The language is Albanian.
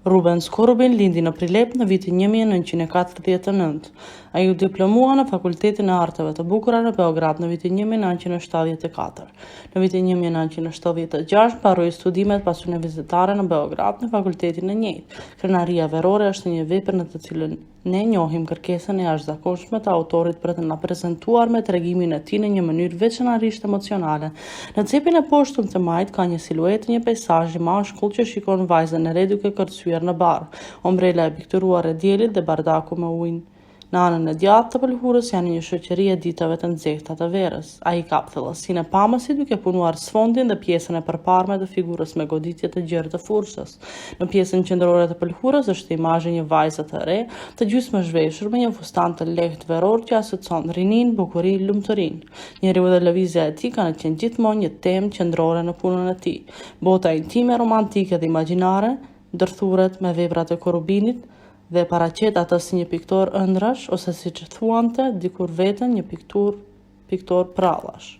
Rubens Korubin lindi në Prilep në vitin 1949. Ai u diplomua në Fakultetin e Arteve të Bukura në Beograd në vitin 1974. Në vitin 1976 mbaroi studimet pas universitare në Beograd në fakultetin e njëjtë. Krenaria verore është një vepër në të cilën ne njohim kërkesën e jashtëzakonshme të autorit për të na prezantuar me tregimin e tij në një mënyrë veçanërisht emocionale. Në cepin e poshtëm të majt ka një siluetë, një peizazh i mashkull që shikon vajzën e re duke kërcyer në bar. Ombrela e pikturuar e diellit dhe bardaku me ujë në anën e djathtë të pëlhurës janë një shoqëri e ditave të nxehta të verës. Ai kap thellësinë e pamësit duke punuar sfondin dhe pjesën e përparme të figurës me goditje të gjerë të fursës. Në pjesën qendrore të pëlhurës është imazhi një vajze të re, të gjysmë zhveshur me një fustan të lehtë veror që asocion rinin, bukurinë, lumturinë. Njeriu dhe lëvizja e tij kanë qenë gjithmonë një temë qendrore në punën e tij. Bota intime, romantike dhe imagjinare ndërthuret me veprat e Korubinit dhe paraqet atë si një piktor ëndrash ose siç thuante dikur veten një piktor prallash.